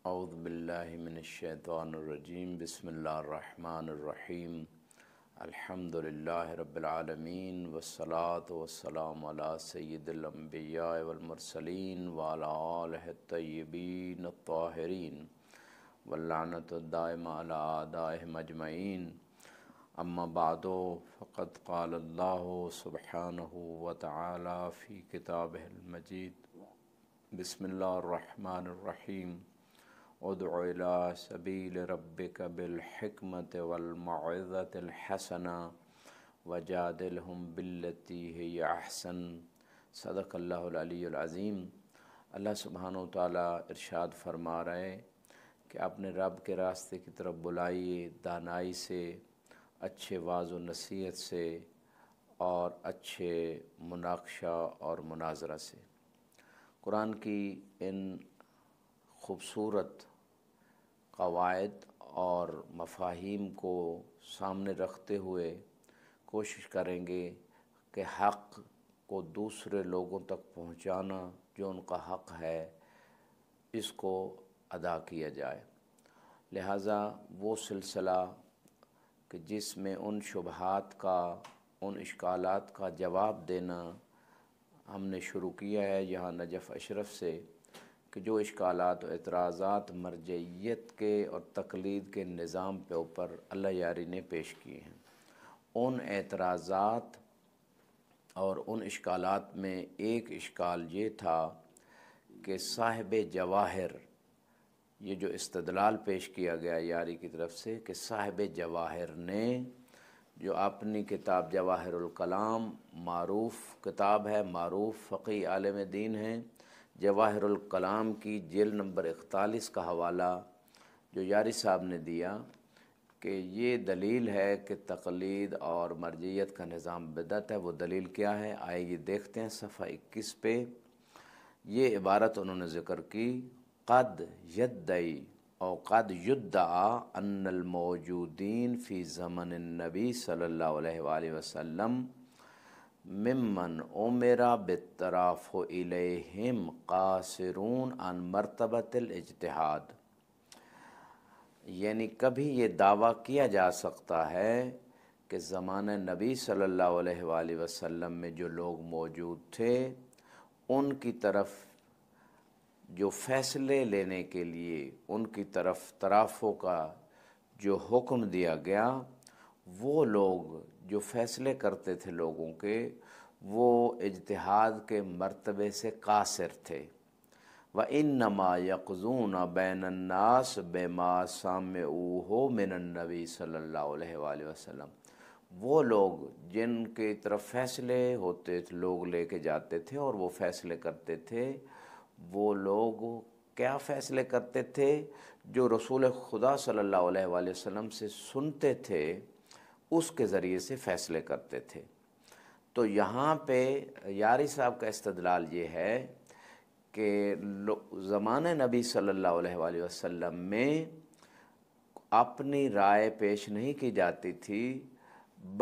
اعوذ باللہ من الشیطان الرجیم بسم اللہ الرحمن الرحیم الحمد للہ رب العالمین والصلاة والسلام علی سید الانبیاء والمرسلین وعلی آلہ الطیبین الطاہرین واللعنۃ الدائمہ علی اعدائہم اجمعین اما بعد فقد قال اللہ سبحانہ وتعالی فی کتابہ المجید بسم اللہ الرحمن الرحیم ادع الى سبیل ربک بالحکمت والموعظۃ الحسنہ وجادلہم باللتی ہی احسن صدق اللہ العلی العظیم۔ اللہ سبحانہ و تعالیٰ ارشاد فرما رہے کہ اپنے رب کے راستے کی طرف بلائیے دانائی سے، اچھے واعظ و نصیحت سے اور اچھے مناقشہ اور مناظرہ سے۔ قرآن کی ان خوبصورت قواعد اور مفاہیم کو سامنے رکھتے ہوئے کوشش کریں گے کہ حق کو دوسرے لوگوں تک پہنچانا جو ان کا حق ہے اس کو ادا کیا جائے۔ لہٰذا وہ سلسلہ کہ جس میں ان شبہات کا، ان اشکالات کا جواب دینا ہم نے شروع کیا ہے یہاں نجف اشرف سے، کہ جو اشکالات و اعتراضات مرجعیت کے اور تقلید کے نظام پہ اوپر اللہ یاری نے پیش کیے ہیں، ان اعتراضات اور ان اشکالات میں ایک اشکال یہ تھا کہ صاحب جواہر، یہ جو استدلال پیش کیا گیا یاری کی طرف سے کہ صاحب جواہر نے جو اپنی کتاب جواہر الکلام، معروف کتاب ہے، معروف فقی عالم دین ہیں، جواہر الکلام کی جلد نمبر 41 کا حوالہ جو یاری صاحب نے دیا کہ یہ دلیل ہے کہ تقلید اور مرجعیت کا نظام بدعت ہے۔ وہ دلیل کیا ہے؟ آئیے دیکھتے ہیں صفحہ 21 پہ۔ یہ عبارت انہوں نے ذکر کی، قد یدعی او قد یدعا ان الموجودین فی زمن النبی صلی اللہ علیہ وآلہ وسلم ممن امر بالترافع الیہم قاصرون عن مرتبۃ الاجتہاد، یعنی کبھی یہ دعویٰ کیا جا سکتا ہے کہ زمانہ نبی صلی اللہ علیہ وآلہ وسلم میں جو لوگ موجود تھے ان کی طرف جو فیصلے لینے کے لیے ان کی طرف ترافع کا جو حکم دیا گیا، وہ لوگ جو فیصلے کرتے تھے لوگوں کے، وہ اجتہاد کے مرتبے سے قاصر تھے۔ وَإِنَّمَا يَقْضُونَ بَيْنَ النَّاسِ بِمَا سَمِعُوهُ مِنَ النَّبِي صلی اللہ علیہ وآلہ وسلم، وہ لوگ جن کی طرف فیصلے ہوتے تھے لوگ لے کے جاتے تھے اور وہ فیصلے کرتے تھے، وہ لوگ کیا فیصلے کرتے تھے؟ جو رسول خدا صلی اللہ علیہ وآلہ وسلم سے سنتے تھے اس کے ذریعے سے فیصلے کرتے تھے۔ تو یہاں پہ یاری صاحب کا استدلال یہ ہے کہ زمانہ نبی صلی اللہ علیہ وآلہ وسلم میں اپنی رائے پیش نہیں کی جاتی تھی،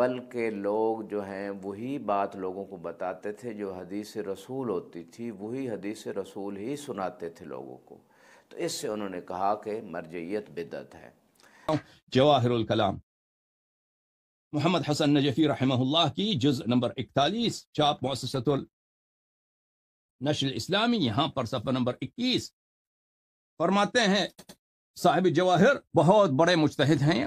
بلکہ لوگ جو ہیں وہی بات لوگوں کو بتاتے تھے، جو حدیث رسول ہوتی تھی وہی حدیث رسول ہی سناتے تھے لوگوں کو۔ تو اس سے انہوں نے کہا کہ مرجعیت بدعت ہے۔ جواہر الکلام محمد حسن نجفی رحمہ اللہ کی جزء نمبر 41، چاپ مؤسسۃ النشر الاسلامی، یہاں پر صفحہ نمبر 21 فرماتے ہیں صاحب جواہر بہت بڑے مجتہد ہیں۔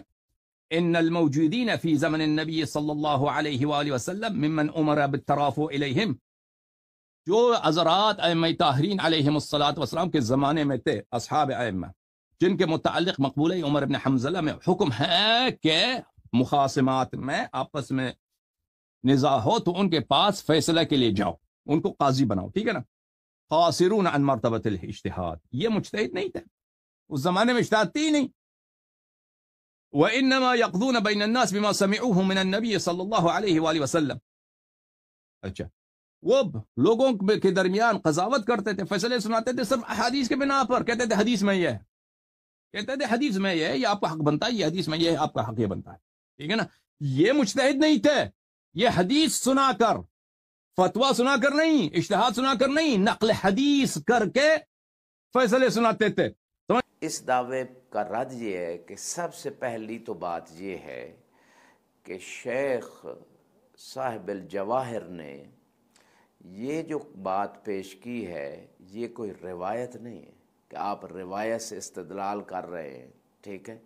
ان الموجودین فی زمن النبی صلی اللہ علیہ وآلہ وسلم ممن امر بالترافع الیہم، جو حضرات ائمہ طاہرین علیہم الصلاۃ والسلام کے زمانے میں تھے، اصحاب ائمہ، جن کے متعلق مقبولہ عمر بن حنظلہ میں حکم ہے کہ مخاصمات میں آپس میں نزاع ہو تو ان کے پاس فیصلہ کے لیے جاؤ، ان کو قاضی بناؤ، ٹھیک ہے نا۔ قاصرون عن مرتبۃ الاجتہاد، یہ مجتہد نہیں تھے، اس زمانے میں اجتہاد تھی نہیں۔ وَإِنَّمَا يَقْضُونَ بَيْنَ النَّاسِ بِمَا سَمِعُوهُ مِنَ النَّبِيِّ صلی اللہ علیہ وآلہ وسلم، اچھا وہ لوگوں کے درمیان قضاوت کرتے تھے، فیصلے سناتے تھے صرف احادیث کے بنا پر، کہتے تھے حدیث میں یہ ہے، کہتے تھے حدیث میں یہ ہے، یہ آپ کا حق بنتا ہے، یہ حدیث میں یہ ہے، آپ کا حق یہ بنتا ہے، ٹھیک ہے نا۔ یہ مجتہد نہیں تھے، یہ حدیث سنا کر، فتویٰ سنا کر نہیں، اجتہاد سنا کر نہیں، نقل حدیث کر کے فیصلے سناتے تھے۔ اس دعوے کا رد یہ ہے کہ سب سے پہلی تو بات یہ ہے کہ شیخ صاحب الجواہر نے یہ جو بات پیش کی ہے یہ کوئی روایت نہیں ہے کہ آپ روایت سے استدلال کر رہے ہیں، ٹھیک ہے،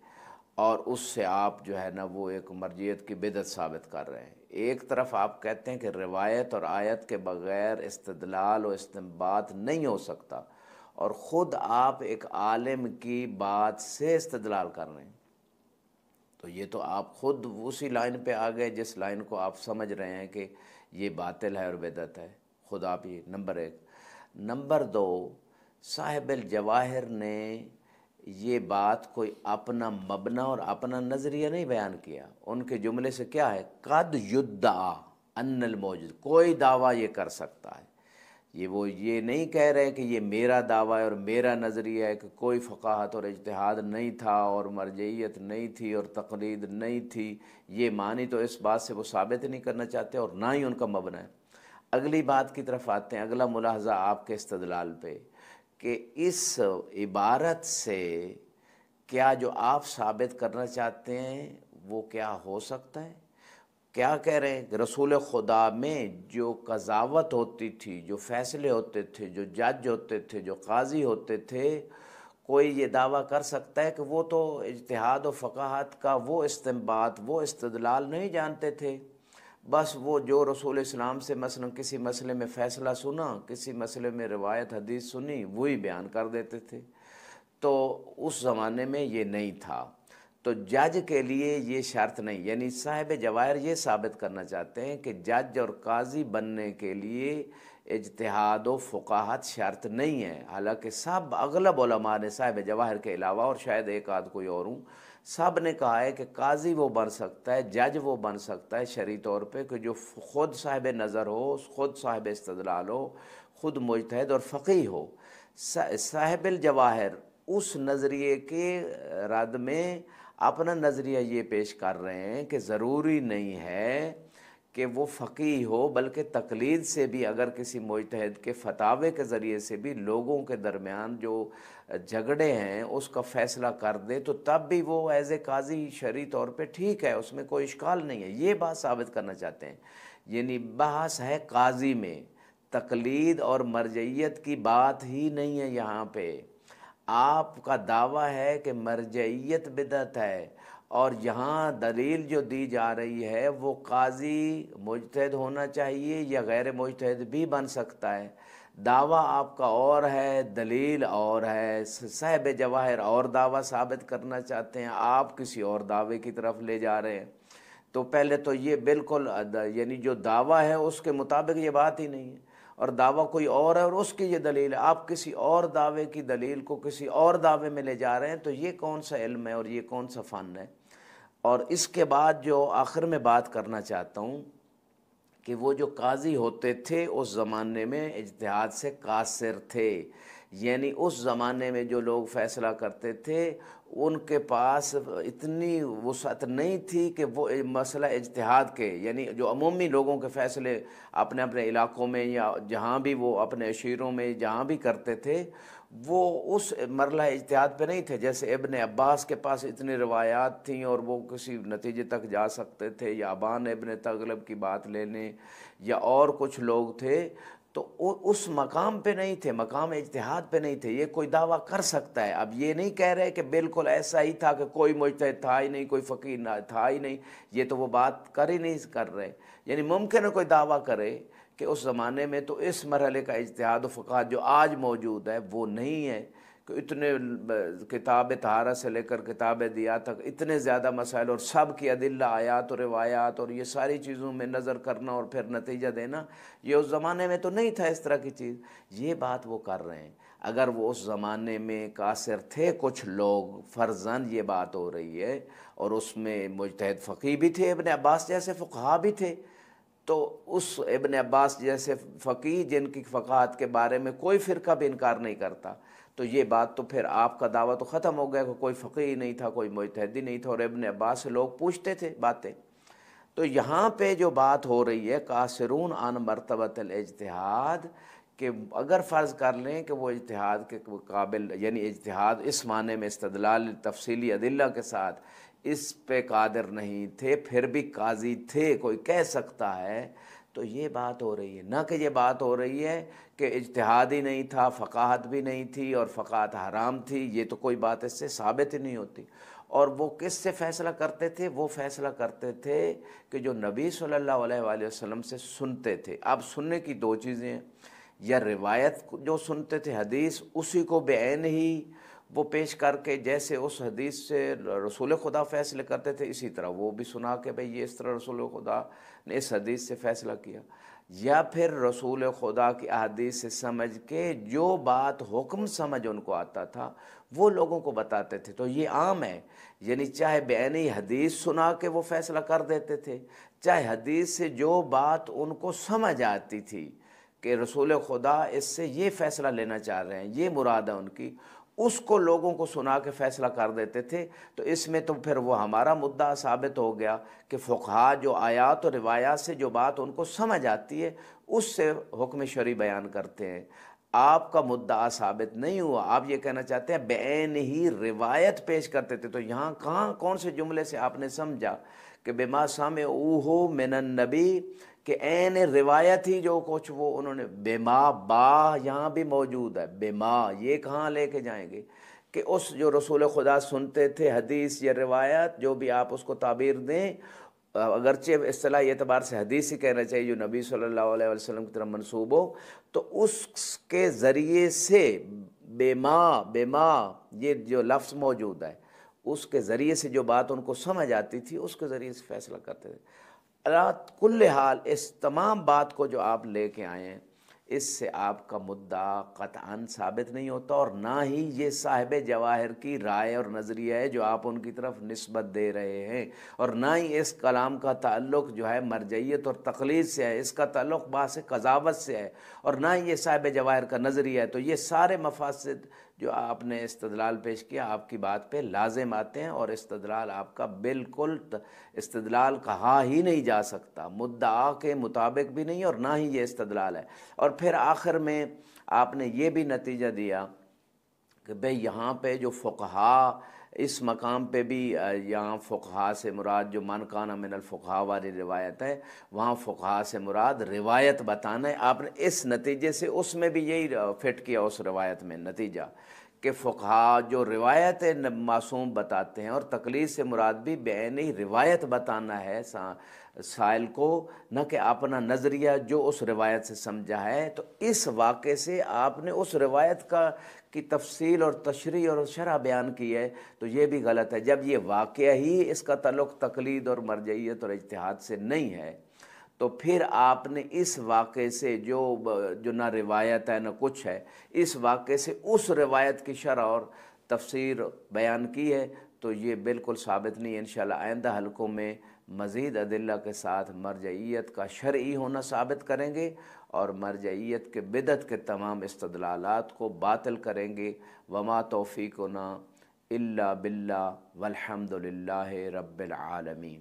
اور اس سے آپ جو ہے نا وہ ایک مرجعیت کی بدعت ثابت کر رہے ہیں۔ ایک طرف آپ کہتے ہیں کہ روایت اور آیت کے بغیر استدلال و استنباط نہیں ہو سکتا، اور خود آپ ایک عالم کی بات سے استدلال کر رہے ہیں، تو یہ تو آپ خود اسی لائن پہ آ گئے جس لائن کو آپ سمجھ رہے ہیں کہ یہ باطل ہے اور بدعت ہے، خود آپ یہ نمبر ایک۔ نمبر دو، صاحب الجواہر نے یہ بات کوئی اپنا مبنا اور اپنا نظریہ نہیں بیان کیا، ان کے جملے سے کیا ہے، قد یدعا ان الموجود، کوئی دعویٰ یہ کر سکتا ہے، وہ یہ نہیں کہہ رہے کہ یہ میرا دعویٰ ہے اور میرا نظریہ ہے کہ کوئی فقاہت اور اجتہاد نہیں تھا اور مرجعیت نہیں تھی اور تقلید نہیں تھی، یہ معنی تو اس بات سے وہ ثابت نہیں کرنا چاہتے اور نہ ہی ان کا مبنا ہے۔ اگلی بات کی طرف آتے ہیں، اگلا ملاحظہ آپ کے استدلال پہ کہ اس عبارت سے کیا جو آپ ثابت کرنا چاہتے ہیں وہ کیا ہو سکتا ہے؟ کیا کہہ رہے ہیں کہ رسول خدا میں جو قضاوت ہوتی تھی، جو فیصلے ہوتے تھے، جو جج ہوتے تھے، جو قاضی ہوتے تھے، کوئی یہ دعویٰ کر سکتا ہے کہ وہ تو اجتہاد و فقاہت کا وہ استنباط، وہ استدلال نہیں جانتے تھے، بس وہ جو رسول اسلام سے مثلا کسی مسئلے میں فیصلہ سنا، کسی مسئلے میں روایت حدیث سنی، وہی بیان کر دیتے تھے، تو اس زمانے میں یہ نہیں تھا۔ تو جج کے لیے یہ شرط نہیں، یعنی صاحب جواہر یہ ثابت کرنا چاہتے ہیں کہ جج اور قاضی بننے کے لیے اجتہاد و فقاہت شرط نہیں ہے، حالانکہ سب اغلب علماء نے صاحب جواہر کے علاوہ، اور شاید ایک آدھ کوئی اور ہوں، سب نے کہا ہے کہ قاضی وہ بن سکتا ہے، جج وہ بن سکتا ہے شرعی طور پہ کہ جو خود صاحب نظر ہو، خود صاحب استدلال ہو، خود مجتہد اور فقیہ ہو۔ صاحب الجواہر اس نظریے کے رد میں اپنا نظریہ یہ پیش کر رہے ہیں کہ ضروری نہیں ہے کہ وہ فقیہ ہو، بلکہ تقلید سے بھی اگر کسی مجتہد کے فتاوے کے ذریعے سے بھی لوگوں کے درمیان جو جھگڑے ہیں اس کا فیصلہ کر دے تو تب بھی وہ ایز اے قاضی شرعی طور پہ ٹھیک ہے، اس میں کوئی اشکال نہیں ہے، یہ بات ثابت کرنا چاہتے ہیں۔ یعنی بحث ہے قاضی میں، تقلید اور مرجعیت کی بات ہی نہیں ہے یہاں پہ۔ آپ کا دعویٰ ہے کہ مرجعیت بدعت ہے، اور یہاں دلیل جو دی جا رہی ہے وہ قاضی مجتہد ہونا چاہیے یا غیر مجتہد بھی بن سکتا ہے، دعویٰ آپ کا اور ہے، دلیل اور ہے، صاحب جواہر اور دعویٰ ثابت کرنا چاہتے ہیں، آپ کسی اور دعوے کی طرف لے جا رہے ہیں۔ تو پہلے تو یہ بالکل یعنی جو دعویٰ ہے اس کے مطابق یہ بات ہی نہیں ہے، اور دعویٰ کوئی اور ہے اور اس کی یہ دلیل ہے، آپ کسی اور دعوے کی دلیل کو کسی اور دعوے میں لے جا رہے ہیں، تو یہ کون سا علم ہے اور یہ کون سا فن ہے؟ اور اس کے بعد جو آخر میں بات کرنا چاہتا ہوں کہ وہ جو قاضی ہوتے تھے اس زمانے میں اجتہاد سے قاصر تھے، یعنی اس زمانے میں جو لوگ فیصلہ کرتے تھے ان کے پاس اتنی وسعت نہیں تھی کہ وہ مسئلہ اجتہاد کے، یعنی جو عمومی لوگوں کے فیصلے اپنے اپنے علاقوں میں یا جہاں بھی وہ اپنے عشیروں میں جہاں بھی کرتے تھے، وہ اس مرحلہ اجتہاد پہ نہیں تھے۔ جیسے ابن عباس کے پاس اتنی روایات تھیں اور وہ کسی نتیجے تک جا سکتے تھے، یا ابان ابن تغلب کی بات لے لیں، یا اور کچھ لوگ تھے، تو اس مقام پہ نہیں تھے، مقام اجتہاد پہ نہیں تھے، یہ کوئی دعویٰ کر سکتا ہے۔ اب یہ نہیں کہہ رہے کہ بالکل ایسا ہی تھا کہ کوئی مجتہد تھا ہی نہیں، کوئی فقیہ تھا ہی نہیں، یہ تو وہ بات کر ہی نہیں کر رہے۔ یعنی ممکن ہے کوئی دعویٰ کرے کہ اس زمانے میں تو اس مرحلے کا اجتہاد و فقاہت جو آج موجود ہے وہ نہیں ہے، کہ اتنے کتاب طہارت سے لے کر کتاب دیات تک اتنے زیادہ مسائل اور سب کی ادلہ آیات اور روایات اور یہ ساری چیزوں میں نظر کرنا اور پھر نتیجہ دینا، یہ اس زمانے میں تو نہیں تھا اس طرح کی چیز، یہ بات وہ کر رہے ہیں۔ اگر وہ اس زمانے میں قاصر تھے کچھ لوگ، فرضاً یہ بات ہو رہی ہے، اور اس میں مجتہد فقیہ بھی تھے، ابن عباس جیسے فقہا بھی تھے، تو اس ابن عباس جیسے فقیہ جن کی فقاہت کے بارے میں کوئی فرقہ بھی انکار نہیں کرتا، تو یہ بات تو پھر آپ کا دعویٰ تو ختم ہو گیا کہ کوئی فقیہ نہیں تھا، کوئی مجتہد نہیں تھا، اور ابن عباس سے لوگ پوچھتے تھے باتیں۔ تو یہاں پہ جو بات ہو رہی ہے قاصرون عن مرتبۃ الاجتہاد، کہ اگر فرض کر لیں کہ وہ اجتہاد کے قابل، یعنی اجتہاد اس معنی میں استدلال تفصیلی ادلہ کے ساتھ اس پہ قادر نہیں تھے، پھر بھی قاضی تھے، کوئی کہہ سکتا ہے، تو یہ بات ہو رہی ہے۔ نہ کہ یہ بات ہو رہی ہے کہ اجتہاد ہی نہیں تھا، فقاہت بھی نہیں تھی اور فقاہت حرام تھی، یہ تو کوئی بات اس سے ثابت ہی نہیں ہوتی۔ اور وہ کس سے فیصلہ کرتے تھے؟ وہ فیصلہ کرتے تھے کہ جو نبی صلی اللہ علیہ وآلہ وسلم سے سنتے تھے۔ اب سننے کی دو چیزیں ہیں، یا روایت جو سنتے تھے حدیث، اسی کو بعین ہی وہ پیش کر کے جیسے اس حدیث سے رسول خدا فیصلے کرتے تھے اسی طرح وہ بھی سنا کہ بھئی یہ اس طرح رسول خدا نے اس حدیث سے فیصلہ کیا، یا پھر رسول خدا کی احادیث سے سمجھ کے جو بات حکم سمجھ ان کو آتا تھا وہ لوگوں کو بتاتے تھے۔ تو یہ عام ہے، یعنی چاہے بعینی حدیث سنا کے وہ فیصلہ کر دیتے تھے، چاہے حدیث سے جو بات ان کو سمجھ آتی تھی کہ رسول خدا اس سے یہ فیصلہ لینا چاہ رہے ہیں، یہ مراد ہے ان کی، اس کو لوگوں کو سنا کے فیصلہ کر دیتے تھے۔ تو اس میں تو پھر وہ ہمارا مدعا ثابت ہو گیا کہ فقہا جو آیات اور روایات سے جو بات ان کو سمجھ آتی ہے اس سے حکم شرعی بیان کرتے ہیں۔ آپ کا مدعا ثابت نہیں ہوا، آپ یہ کہنا چاہتے ہیں بعین ہی روایت پیش کرتے تھے، تو یہاں کہاں کون سے جملے سے آپ نے سمجھا کہ بما سمعوہ من النبی، کہ عین روایت ہی جو کچھ وہ انہوں نے، بما با یہاں بھی موجود ہے، بما یہ کہاں لے کے جائیں گے کہ اس جو رسول خدا سنتے تھے حدیث یا روایت جو بھی آپ اس کو تعبیر دیں، اگرچہ اصطلاحی اعتبار سے حدیث ہی کہنا چاہیے جو نبی صلی اللہ علیہ وسلم کی طرف منسوب ہو، تو اس کے ذریعے سے بما یہ جو لفظ موجود ہے اس کے ذریعے سے جو بات ان کو سمجھ آتی تھی اس کے ذریعے سے فیصلہ کرتے تھے۔ اللہ کل حال اس تمام بات کو جو آپ لے کے آئے ہیں اس سے آپ کا مدعا قطعاً ثابت نہیں ہوتا، اور نہ ہی یہ صاحب جواہر کی رائے اور نظریہ ہے جو آپ ان کی طرف نسبت دے رہے ہیں، اور نہ ہی اس کلام کا تعلق جو ہے مرجعیت اور تقلید سے ہے، اس کا تعلق بحث قضاوت سے ہے، اور نہ ہی یہ صاحب جواہر کا نظریہ ہے۔ تو یہ سارے مفاسد جو آپ نے استدلال پیش کیا آپ کی بات پہ لازم آتے ہیں، اور استدلال آپ کا بالکل استدلال کہا ہی نہیں جا سکتا، مدعا کے مطابق بھی نہیں، اور نہ ہی یہ استدلال ہے۔ اور پھر آخر میں آپ نے یہ بھی نتیجہ دیا کہ بھئی یہاں پہ جو فقہا اس مقام پہ بھی یہاں فقہا سے مراد جو من کان من الفقہا والی روایت ہے، وہاں فقہا سے مراد روایت بتانا ہے۔ آپ نے اس نتیجے سے اس میں بھی یہی فٹ کیا اس روایت میں نتیجہ کہ فقہا جو روایت معصوم بتاتے ہیں، اور تقلید سے مراد بھی بعینی روایت بتانا ہے سائل کو، نہ کہ اپنا نظریہ جو اس روایت سے سمجھا ہے۔ تو اس واقعے سے آپ نے اس روایت کی تفصیل اور تشریح اور شرح بیان کی ہے، تو یہ بھی غلط ہے۔ جب یہ واقعہ ہی اس کا تعلق تقلید اور مرجعیت اور اجتہاد سے نہیں ہے، تو پھر آپ نے اس واقعے سے جو نہ روایت ہے نہ کچھ ہے، اس واقعے سے اس روایت کی شرح اور تفسیر بیان کی ہے، تو یہ بالکل ثابت نہیں ہے۔ انشاءاللہ آئندہ حلقوں میں مزید ادلہ کے ساتھ مرجعیت کا شرعی ہونا ثابت کریں گے، اور مرجعیت کے بدعت کے تمام استدلالات کو باطل کریں گے۔ وما توفیقنا الا باللہ والحمد للہ رب العالمین۔